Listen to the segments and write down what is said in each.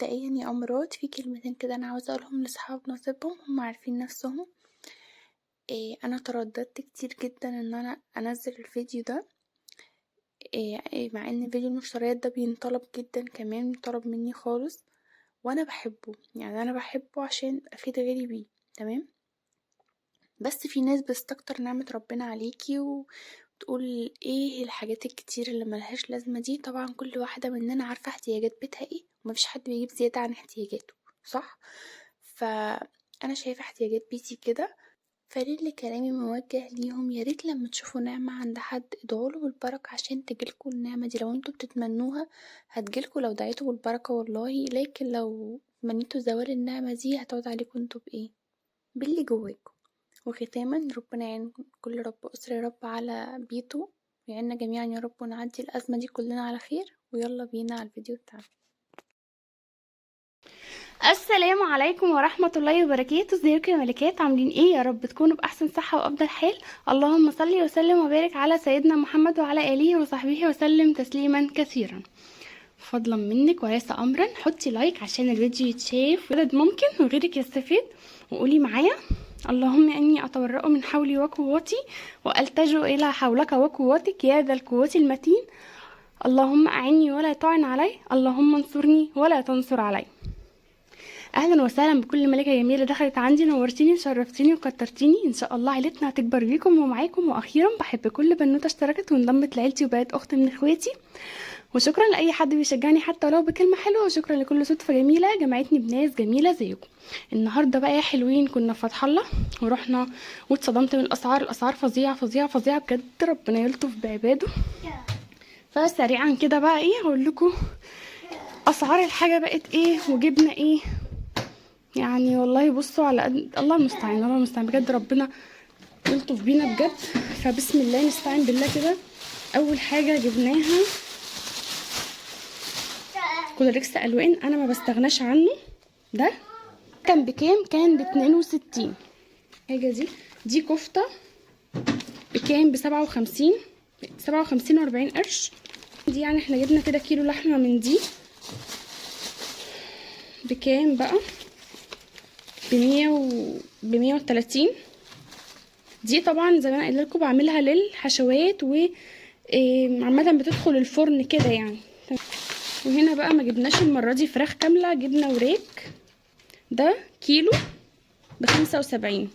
مبدئيا يا أمراض في كلمتين كده أنا عاوزة أقولهم لصحاب نصيبهم هم عارفين نفسهم. أنا ترددت كتير جدا إن أنا أنزل الفيديو ده، مع إن فيديو المشتريات ده بينطلب جدا، كمان طلب مني خالص وأنا بحبه، يعني أنا بحبه عشان أفيد غيري بيه. تمام، بس في ناس بتستكتر نعمة ربنا عليكي وتقول ايه الحاجات الكتير اللي ملهاش لازمة دي. طبعا كل واحدة مننا عارفة احتياجات بيتها ايه، ومفيش حد بيجيب زيادة عن احتياجاته، صح؟ فأنا شايفة احتياجات بيتي كده، فليه كلامي موجه ليهم. ياريت لما تشوفوا نعمة عند حد ادعوله بالبركة عشان تجيلكوا النعمة دي. لو انتوا بتتمنوها هتجيلكوا لو دعيتوا بالبركة والله، لكن لو تمنيتوا زوال النعمة دي هتعود عليكم انتوا بايه؟ باللي جواكم. وختاما ربنا يعين كل رب أسرة يا رب على بيته، ويعيننا جميعا يا رب ونعدي الأزمة دي كلنا على خير. ويلا بينا على الفيديو بتاعنا. السلام عليكم ورحمة الله وبركاته. ازيكم يا ملكات؟ عاملين ايه؟ يا رب تكونوا بأحسن صحة وأفضل حال. اللهم صل وسلم وبارك على سيدنا محمد وعلى آله وصحبه وسلم تسليما كثيرا. فضلا منك وليس أمرا حطي لايك عشان الفيديو يتشاف ولد ممكن وغيرك يستفيد، وقولي معايا اللهم إني أتورأ من حولي وقوتي وألتجئ إلى حولك وقوتك يا ذا القوة المتين. اللهم أعني ولا تعن علي، اللهم انصرني ولا تنصر علي. اهلا وسهلا بكل ملكه جميله دخلت عندي، نورتيني وشرفتيني وكترتيني. ان شاء الله عيلتنا هتكبر بيكم ومعاكم. واخيرا بحب كل بنوته اشتركت وانضمت لعيلتي وبقت اخت من اخواتي، وشكرا لاي حد بيشجعني حتى لو بكلمه حلوه، وشكرا لكل صدفه جميله جمعتني بناس جميله زيكم. النهارده بقى يا حلوين كنا في فتح الله ورحنا واتصدمت من الاسعار فظيعه فظيعه فظيعه بجد، ربنا يلطف بعباده. فسريعا كده بقى ايه هقول لكم اسعار الحاجه بقت ايه وجبنا ايه. يعني والله بصوا على قد الله المستعان، الله المستعان بجد، ربنا يلطف بينا بجد. فبسم الله نستعين بالله كده. اول حاجه جبناها كولوريكس الوان، انا ما بستغناش عنه. ده كان بكام؟ كان ب62. الحاجه دي كفته بكام؟ ب57 و40 قرش. دي يعني احنا جبنا كده كيلو لحمه من دي بكام بقى؟ ب130. دي طبعا زي ما انا قايله لكم بعملها للحشوات وعامه بتدخل الفرن كده يعني. وهنا بقى ما جبناش المره دي فراخ كامله، جبنا وراك. ده كيلو ب75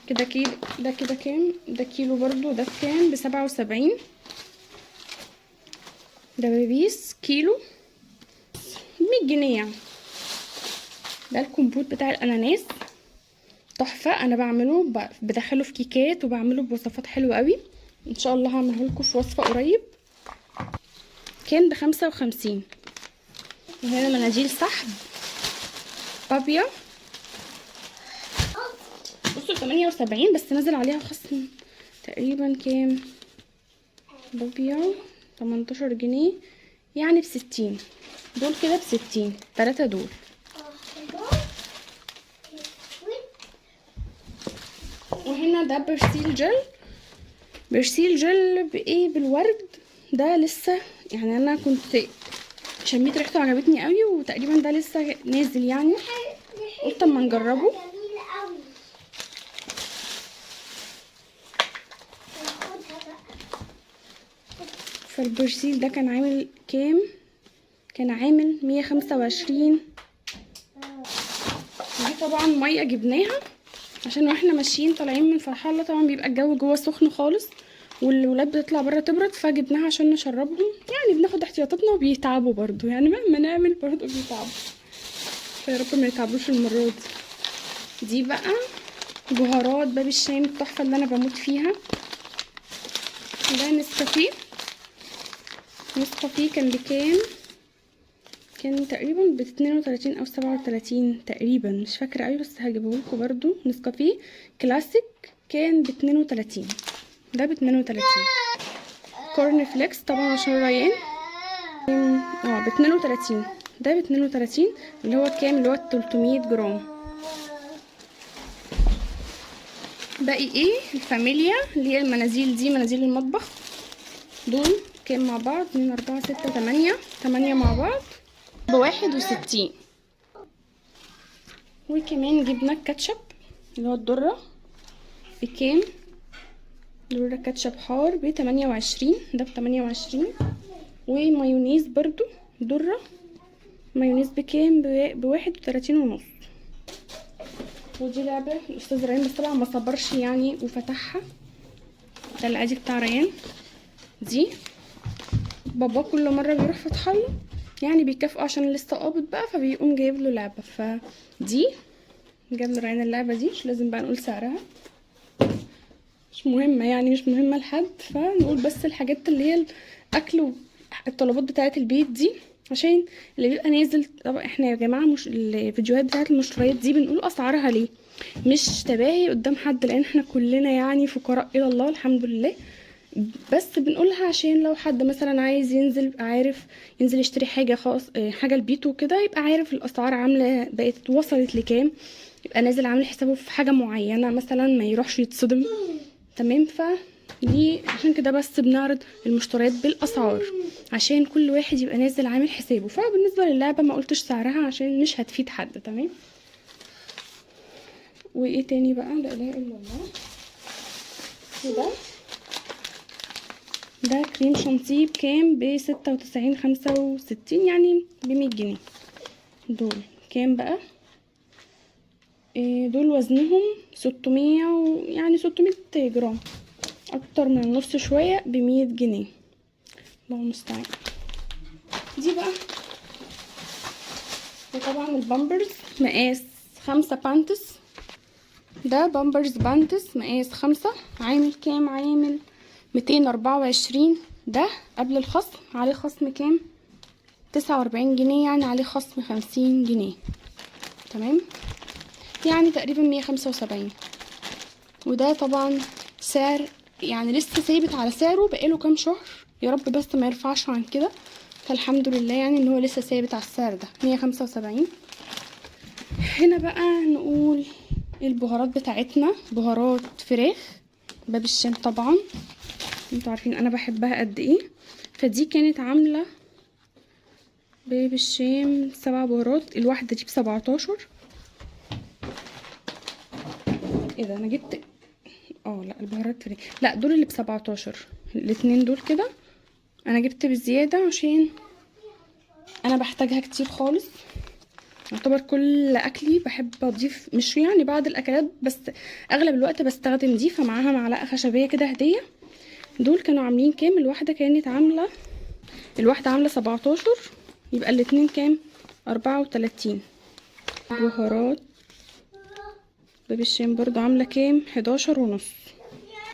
كده. كيلو ده كده كام؟ ده كيلو برضو ده بكام؟ ب77. ده بيس كيلو 100 جنيه يعني. ده الكمبوت بتاع الاناناس تحفه، انا بعمله بدخله في كيكات وبعمله بوصفات حلوه قوي. ان شاء الله هعمله لكم في وصفه قريب. كان ب55. وهنا مناديل سحب بابيا، بصوا 78 بس نزل عليها خصم تقريبا كام؟ بابيا 18 جنيه يعني ب60. دول كده ب60، 3 دول. وهنا ده برسيل جل بايه؟ بالورد. ده لسه يعني انا كنت شميت ريحته عجبتني قوي، وتقريبا ده لسه نازل يعني، قلت اما نجربه. فالبرسيل ده كان عامل كام؟ كان عامل 125. دي طبعا ميه جبناها عشان واحنا ماشيين طالعين من فرح الله، طبعا بيبقى الجو جوه سخن خالص والولاد بتطلع بره تبرد، فجبناها عشان نشربهم. يعني بناخد احتياطاتنا وبيتعبوا برضو، يعني مهما نعمل برضو بيتعبوا، فيا رب ما يتعبوش المره دي بقى بهارات باب الشام التحفه اللي انا بموت فيها. ده نسكافيه كان بكام؟ كان تقريبا ب32 او 37 تقريبا، مش فاكره قوي بس هجيبه لكم برضو. نسكافيه كلاسيك كان ب32. ده ب32. كورن فليكس طبعا عشان ريان ب32. ده ب32 اللي هو كام؟ اللي هو 300 جرام. باقي ايه؟ الفاميليا اللي هي المنازيل دي، منازيل المطبخ. دول كام مع بعض؟ 2 4 6 8 مع بعض ب61. وكمان جبنا الكاتشب اللي هو الذرة بكام؟ ذرة كاتشب حار ب28، ده ب28. ومايونيز برضو ذرة مايونيز بكام؟ ب31.5. ودي لعبة الأستاذ ريان، بس طبعا ما صبرش يعني وفتحها. ده العادي بتاع ريان. دي بابا كل مرة بيروح فتحله يعني بيكافئه عشان لسه قابض بقى، فبيقوم جايب له لعبة. فدي جاب له ريان اللعبة دي، مش لازم بقى نقول سعرها، مش مهمة يعني، مش مهمة لحد. فنقول بس الحاجات اللي هي الأكل والطلبات بتاعة البيت دي، عشان اللي بيبقى نازل. طبعا احنا يا جماعة مش الفيديوهات بتاعة المشتريات دي بنقول أسعارها ليه؟ مش تباهي قدام حد، لأن احنا كلنا يعني فقراء إلى الله الحمد لله، بس بنقولها عشان لو حد مثلا عايز ينزل يبقى عارف ينزل يشتري حاجة خاص، حاجة لبيته وكده، يبقى عارف الأسعار عاملة بقت وصلت لكام، يبقى نازل عامل حسابه في حاجة معينة مثلا، ما يروحش يتصدم. تمام. دي عشان كده بس بنعرض المشتريات بالاسعار عشان كل واحد يبقى نازل عامل حسابه. فبالنسبه للعبه ما قلتش سعرها عشان مش هتفيد حد. تمام. وايه تاني بقى؟ لا اله الا الله. ده كريم شانتيه بكام؟ ب96.65 يعني ب100 جنيه. دول كام بقى؟ دول وزنهم 600 يعني 600 جرام، اكتر من النص شويه، ب100 جنيه. الله المستعان. دي بقى وطبعا البامبرز مقاس 5 بانتس. ده بامبرز بانتس مقاس 5، عامل كام؟ عامل 224. ده قبل الخصم، عليه خصم كام؟ 49 جنيه، يعني عليه خصم 50 جنيه. تمام، يعني تقريبا 175. وده طبعا سعر يعني لسه ثابت على سعره بقاله كام شهر، يا رب بس ما يرفعش عن كده. فالحمد لله يعني ان هو لسه ثابت على السعر ده 175. هنا بقى نقول البهارات بتاعتنا، بهارات فراخ باب الشام، طبعا انتوا عارفين انا بحبها قد ايه. فدي كانت عامله باب الشام 7 بهارات، الواحده دي ب17. ايه ده؟ انا جبت لا البهارات فري، لا دول اللي ب17، الاتنين دول كده. انا جبت بالزياده عشان انا بحتاجها كتير خالص، يعتبر كل اكلي بحب اضيف، مش يعني بعض الاكلات بس اغلب الوقت بستخدم دي. فمعاها معلقه خشبيه كده هديه. دول كانوا عاملين كام؟ الواحده كانت عامله 17، يبقى الاتنين كام؟ 34. بهارات باب الشام برضو عامله كام؟ 11.5.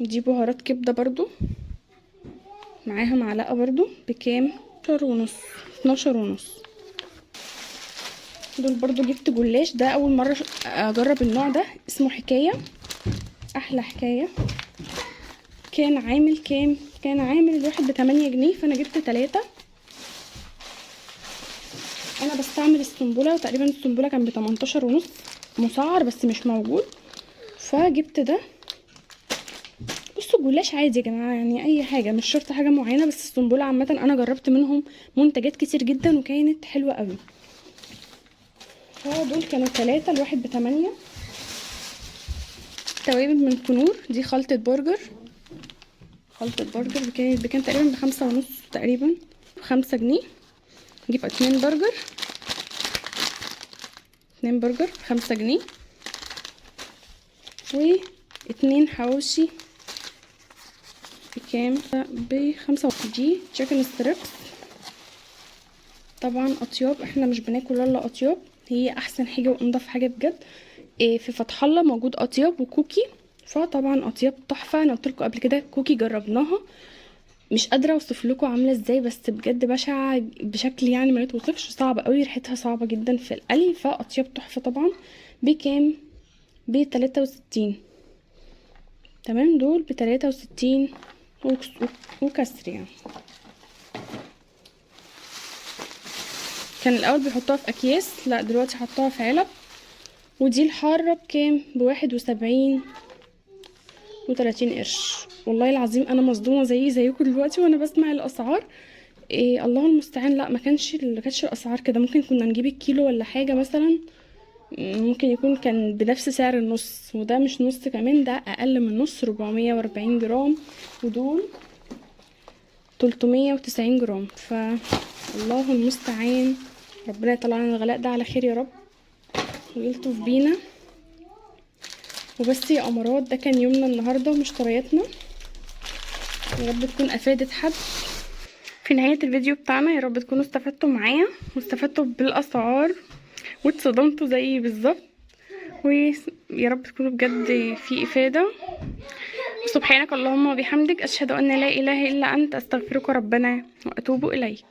دي بهارات كبده برضو معاها معلقه برضو بكام؟ 12.5. دول برضو جبت جلاش، ده اول مره اجرب النوع ده، اسمه حكايه، احلى حكايه. كان عامل كام؟ كان عامل الواحد ب8 جنيه، فانا جبت 3. انا بستعمل السنبله، وتقريبا السنبله كان ب18.5 مسعر بس مش موجود، فجبت ده. بصوا الجلاش عادي يا جماعه، يعني اي حاجه، مش شرط حاجه معينه، بس السنبله عامه انا جربت منهم منتجات كتير جدا وكانت حلوه قوي. فدول كانوا 3، الواحد ب8. توابل من كنور، دي خلطة برجر، خلطة برجر كانت تقريبا ب5.5 تقريبا، ب5 جنيه. نجيب 2 برجر، 2 برجر ب5 جنيه. و2 حواوشي بكام؟ ب5. دي تشيكن ستريبس، طبعا اطياب، احنا مش بناكل الا اطياب، هي احسن حاجه وانضف حاجه بجد. في فتح الله موجود اطياب وكوكي، فطبعا اطياب تحفه. انا قلت لكم قبل كده كوكي جربناها، مش قادره اوصف لكم عامله ازاي، بس بجد بشعه بشكل يعني ما يتوصفش، صعبه قوي، ريحتها صعبه جدا في القلي. فاطياب تحفه طبعا. بكام؟ ب63. تمام، دول ب63 وكسر يعني. كان الاول بيحطوها في اكياس، لا دلوقتي حطوها في علب. ودي الحاره بكام؟ ب71 و30 قرش. والله العظيم انا مصدومه زيكم دلوقتي وانا بسمع الاسعار. إيه الله المستعان. لا ما كانتش الاسعار كده. ممكن كنا نجيب الكيلو ولا حاجه مثلا، ممكن يكون كان بنفس سعر النص، وده مش نص كمان، ده اقل من نص، 440 جرام، ودول 390 جرام. الله المستعان. ربنا يطلع لنا الغلاء ده على خير يا رب ويلطف بينا. وبس يا امارات، ده كان يومنا النهارده ومشترياتنا، يا رب تكون افادت حد. في نهايه الفيديو بتاعنا يا رب تكونوا استفدتوا معايا واستفدتوا بالاسعار واتصدمتوا زيي بالظبط، ويا رب تكونوا بجد في افاده. سبحانك اللهم وبحمدك، اشهد ان لا اله الا انت، استغفرك ربنا واتوب اليك.